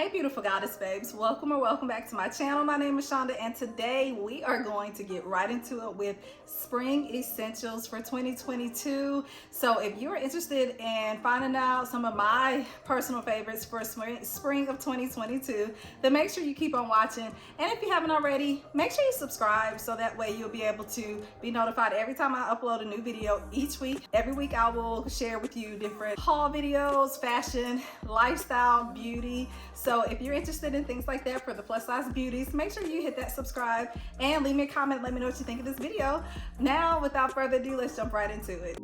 Hey beautiful goddess babes, welcome or welcome back to my channel. My name is Shonda and today we are going to get right into it with spring essentials for 2022. So if you're interested in finding out some of my personal favorites for spring of 2022, then make sure you keep on watching. And if you haven't already, make sure you subscribe so that way you'll be able to be notified every time I upload a new video each week. Every week I will share with you different haul videos, fashion, lifestyle, beauty. So if you're interested in things like that for the plus size beauties, make sure you hit that subscribe and leave me a comment. Let me know what you think of this video. Now, without further ado, let's jump right into it.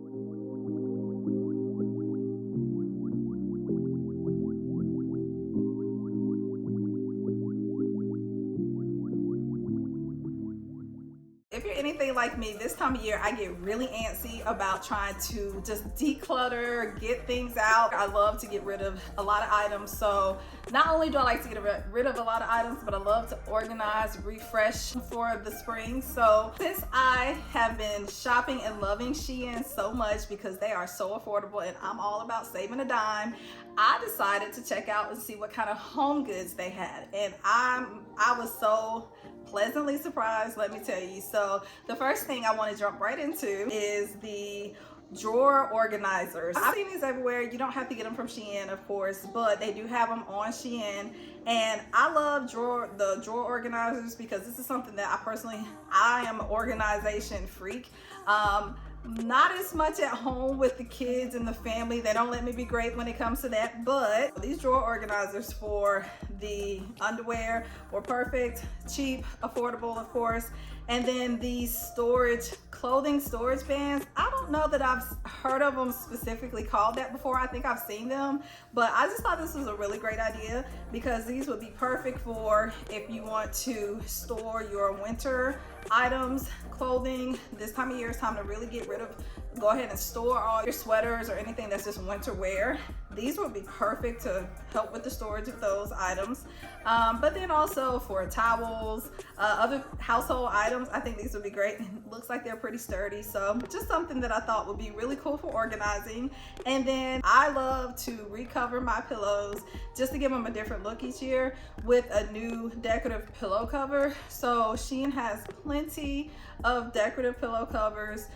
If you're anything like me, this time of year I get really antsy about trying to just declutter, get things out. I love to get rid of a lot of items. So not only do I like to get rid of a lot of items, but I love to organize, refresh for the spring. So since I have been shopping and loving SHEIN so much because they are so affordable and I'm all about saving a dime, I decided to check out and see what kind of home goods they had. And I was so pleasantly surprised, let me tell you. So the first thing I want to jump right into is the drawer organizers. I've seen these everywhere. You don't have to get them from SHEIN, of course, but they do have them on SHEIN. And I love the drawer organizers because this is something that I am an organization freak. Not as much at home with the kids and the family. They don't let me be great when it comes to that, but these drawer organizers for the underwear were perfect, cheap, affordable, of course. And then these clothing storage bands, I don't know that I've heard of them specifically called that before. I think I've seen them, but I just thought this was a really great idea because these would be perfect for if you want to store your winter items, clothing. This time of year is time to really go ahead and store all your sweaters or anything that's just winter wear. These would be perfect to help with the storage of those items. But then also for towels, other household items, I think these would be great. It looks like they're pretty sturdy. So just something that I thought would be really cool for organizing. And then I love to recover my pillows just to give them a different look each year with a new decorative pillow cover. So SHEIN has plenty of decorative pillow covers.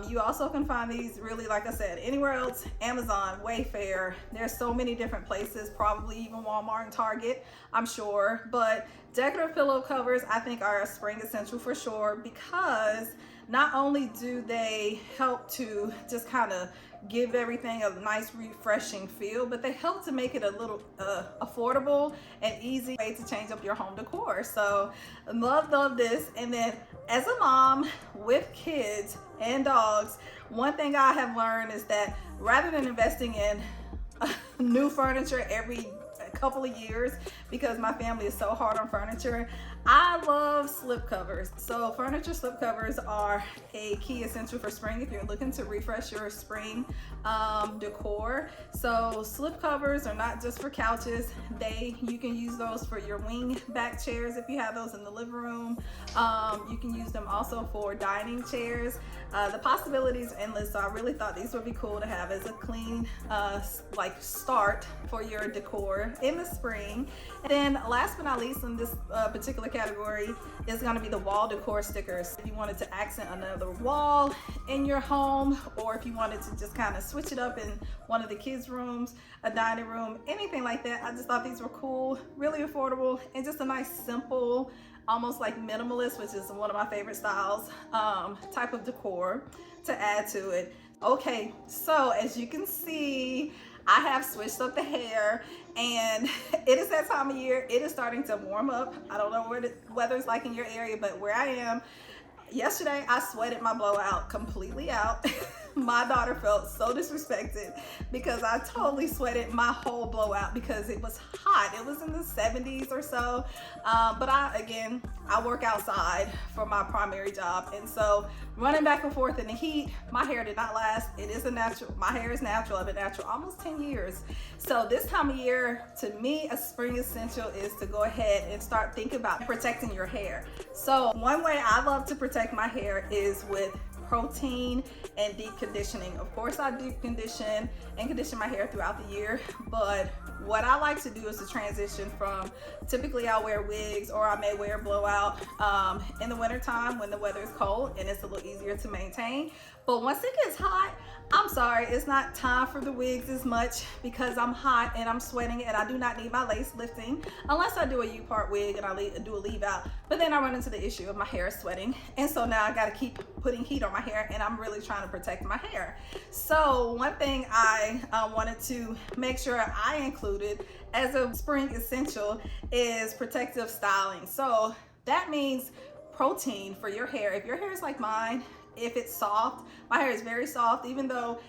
You also can find these really, like I said, anywhere else, Amazon, Wayfair. There's so many different places, probably even Walmart and Target, I'm sure. But decorative pillow covers I think are a spring essential for sure, because not only do they help to just kind of give everything a nice refreshing feel, but they help to make it a little affordable and easy way to change up your home decor. So love this. And then as a mom with kids and dogs, one thing I have learned is that rather than investing in new furniture every couple of years, because my family is so hard on furniture, I love slip covers. So furniture slip covers are a key essential for spring if you're looking to refresh your spring decor. So slip covers are not just for couches. You can use those for your wing back chairs if you have those in the living room. You can use them also for dining chairs. The possibilities are endless, so I really thought these would be cool to have as a clean start for your decor in the spring. And then last but not least in this particular category is going to be the wall decor stickers. If you wanted to accent another wall in your home, or if you wanted to just kind of switch it up in one of the kids' rooms, a dining room, anything like that, I just thought these were cool, really affordable, and just a nice simple, almost like minimalist, which is one of my favorite styles, type of decor to add to it. Okay, so as you can see, I have switched up the hair, and it is that time of year. It is starting to warm up. I don't know what the weather's like in your area, but where I am, yesterday I sweated my blowout completely out. My daughter felt so disrespected because I totally sweated my whole blowout because it was hot. It was in the 70s or so. But I work outside for my primary job. And so running back and forth in the heat, my hair did not last. It is a natural, my hair is natural. I've been natural almost 10 years. So this time of year, to me, a spring essential is to go ahead and start thinking about protecting your hair. So one way I love to protect my hair is with protein and deep conditioning. Of course, I deep condition and condition my hair throughout the year, but what I like to do is to transition from, typically I'll wear wigs or I may wear blowout in the winter time when the weather is cold and it's a little easier to maintain. But once it gets hot, I'm sorry, it's not time for the wigs as much because I'm hot and I'm sweating and I do not need my lace lifting unless I do a U-part wig and I do a leave out. But then I run into the issue of my hair sweating. And so now I gotta keep putting heat on my hair and I'm really trying to protect my hair. So one thing I wanted to make sure I included as a spring essential is protective styling. So that means protein for your hair. If your hair is like mine, if it's soft, my hair is very soft, even though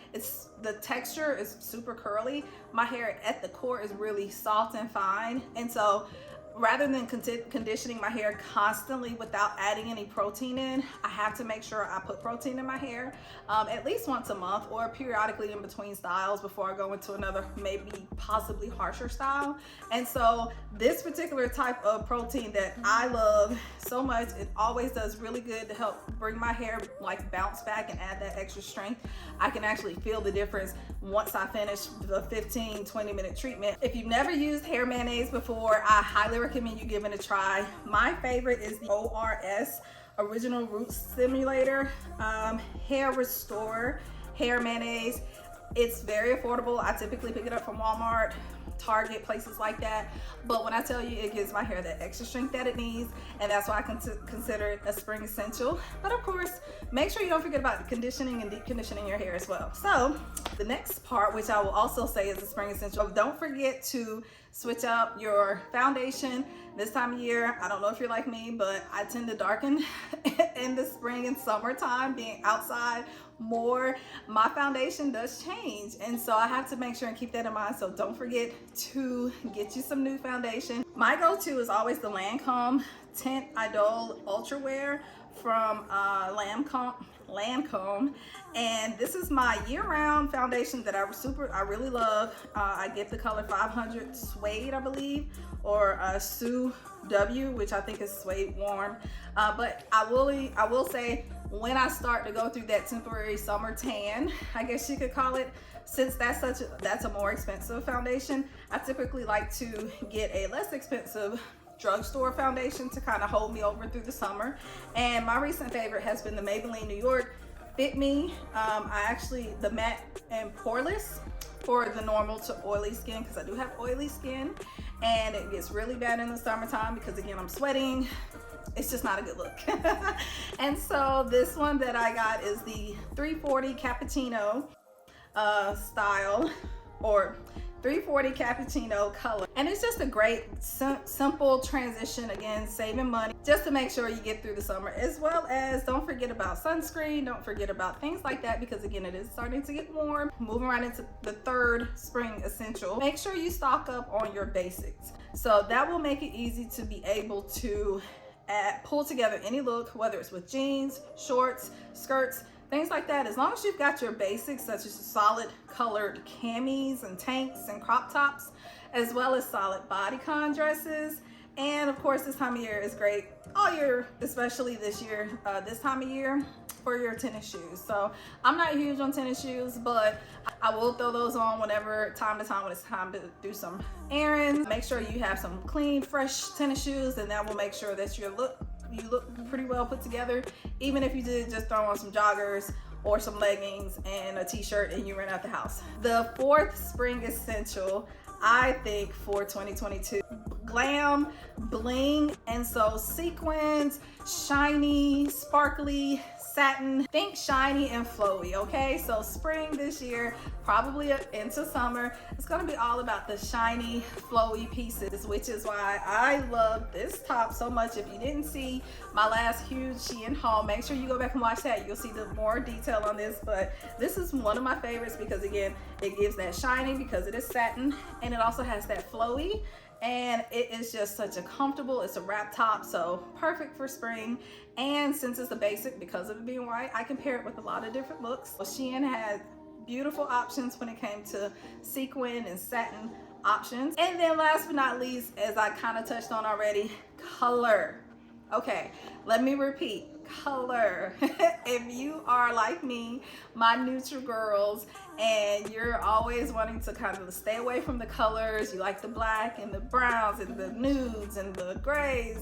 the texture is super curly, my hair at the core is really soft and fine. And so rather than conditioning my hair constantly without adding any protein in, I have to make sure I put protein in my hair at least once a month or periodically in between styles before I go into another, maybe possibly harsher style. And so this particular type of protein that I love so much, it always does really good to help bring my hair like bounce back and add that extra strength. I can actually feel the difference once I finish the 15-20 minute treatment. If you've never used hair mayonnaise before, I highly recommend you give it a try. My favorite is the ORS, Original Root Stimulator Hair Restore Hair Mayonnaise. It's very affordable. I typically pick it up from Walmart, Target, places like that. But when I tell you, it gives my hair that extra strength that it needs, and that's why I consider it a spring essential. But of course, make sure you don't forget about conditioning and deep conditioning your hair as well. So the next part, which I will also say is a spring essential, don't forget to switch up your foundation this time of year. I don't know if you're like me, but I tend to darken in the spring and summertime, being outside more. My foundation does change, and so I have to make sure and keep that in mind. So don't forget to get you some new foundation. My go-to is always the Lancome Tint Idol Ultra Wear from Lancome, and this is my year-round foundation that I really love. I get the color 500 Suede, I believe, or Sue W, which I think is Suede Warm. But I will say, when I start to go through that temporary summer tan, I guess you could call it, since that's a more expensive foundation, I typically like to get a less expensive drugstore foundation to kind of hold me over through the summer. And my recent favorite has been the Maybelline New York Fit Me. The matte and poreless for the normal to oily skin, because I do have oily skin and it gets really bad in the summertime because, again, I'm sweating. It's just not a good look. And so this one that I got is the 340 Cappuccino style, or 340 Cappuccino color. And it's just a great simple transition, again, saving money just to make sure you get through the summer, as well as don't forget about sunscreen, don't forget about things like that, because again, it is starting to get warm. Moving right into the third spring essential, make sure you stock up on your basics. So that will make it easy to be able to pull together any look, whether it's with jeans, shorts, skirts, things like that. As long as you've got your basics, such as solid colored camis and tanks and crop tops, as well as solid bodycon dresses. And of course, this time of year is great all year, especially this time of year, for your tennis shoes. So I'm not huge on tennis shoes, but I will throw those on time to time when it's time to do some errands. Make sure you have some clean, fresh tennis shoes, and that will make sure that you look pretty well put together, even if you did just throw on some joggers or some leggings and a t-shirt and you ran out the house. The fourth spring essential, I think, for 2022, glam, bling, and so sequins, shiny, sparkly, satin. Think shiny and flowy, okay? So spring this year, probably into summer, it's gonna be all about the shiny, flowy pieces, which is why I love this top so much. If you didn't see my last huge SHEIN haul, make sure you go back and watch that. You'll see the more detail on this, but this is one of my favorites because, again, it gives that shiny because it is satin, and it also has that flowy, and it is just such a comfortable, it's a wrap top, so perfect for spring. And since it's a basic, because of it being white, I can pair it with a lot of different looks. So SHEIN had beautiful options when it came to sequin and satin options. And then last but not least, as I kind of touched on already, color. Okay, let me repeat. Color. If you are like me, my neutral girls, and you're always wanting to kind of stay away from the colors, you like the black and the browns and the nudes and the grays,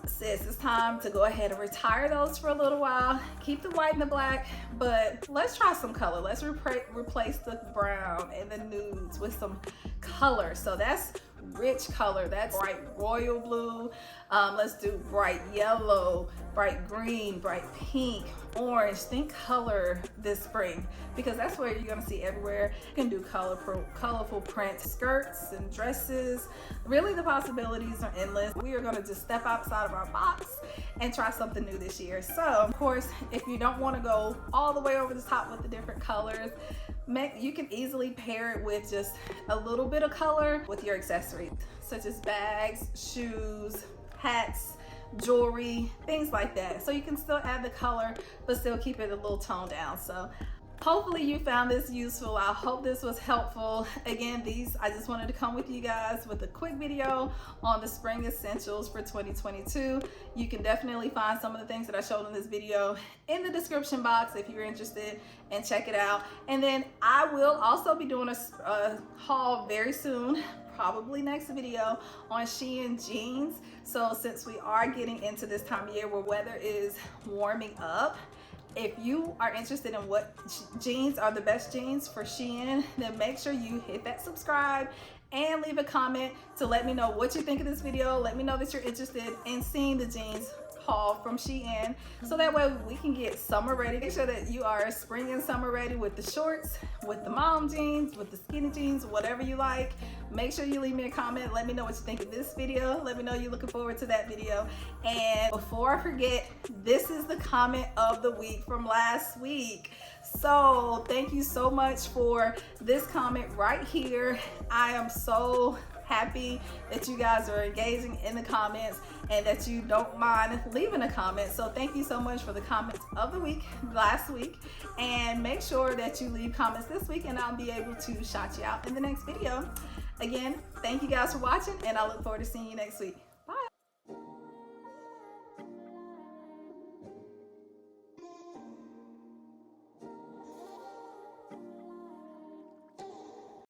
sis, it's time to go ahead and retire those for a little while. Keep the white and the black, but let's try some color. Let's replace the brown and the nudes with some color. So that's rich color. That's bright royal blue. Let's do bright yellow, bright green, bright pink, orange. Think color this spring, because that's what you're gonna see everywhere. You can do colorful print skirts and dresses. Really, the possibilities are endless. We are gonna just step outside of our box and try something new this year. So, of course, if you don't wanna go all the way over the top with the different colors, you can easily pair it with just a little bit of color with your accessories, such as bags, shoes, hats, jewelry, things like that. So you can still add the color, but still keep it a little toned down. So hopefully you found this useful. I hope this was helpful. Again, I just wanted to come with you guys with a quick video on the spring essentials for 2022. You can definitely find some of the things that I showed in this video in the description box if you're interested, and check it out. And then I will also be doing a haul very soon, probably next video, on SHEIN jeans. So since we are getting into this time of year where weather is warming up, if you are interested in what jeans are the best jeans for SHEIN, then make sure you hit that subscribe and leave a comment to let me know what you think of this video. Let me know that you're interested in seeing the jeans haul from SHEIN, so that way we can get summer ready. Make sure that you are spring and summer ready with the shorts, with the mom jeans, with the skinny jeans, whatever you like. Make sure you leave me a comment. Let me know what you think of this video. Let me know you're looking forward to that video. And before I forget, this is the comment of the week from last week. So thank you so much for this comment right here. I am so happy that you guys are engaging in the comments and that you don't mind leaving a comment. So thank you so much for the comments of the week last week, and make sure that you leave comments this week and I'll be able to shout you out in the next video. Again, thank you guys for watching, and I look forward to seeing you next week.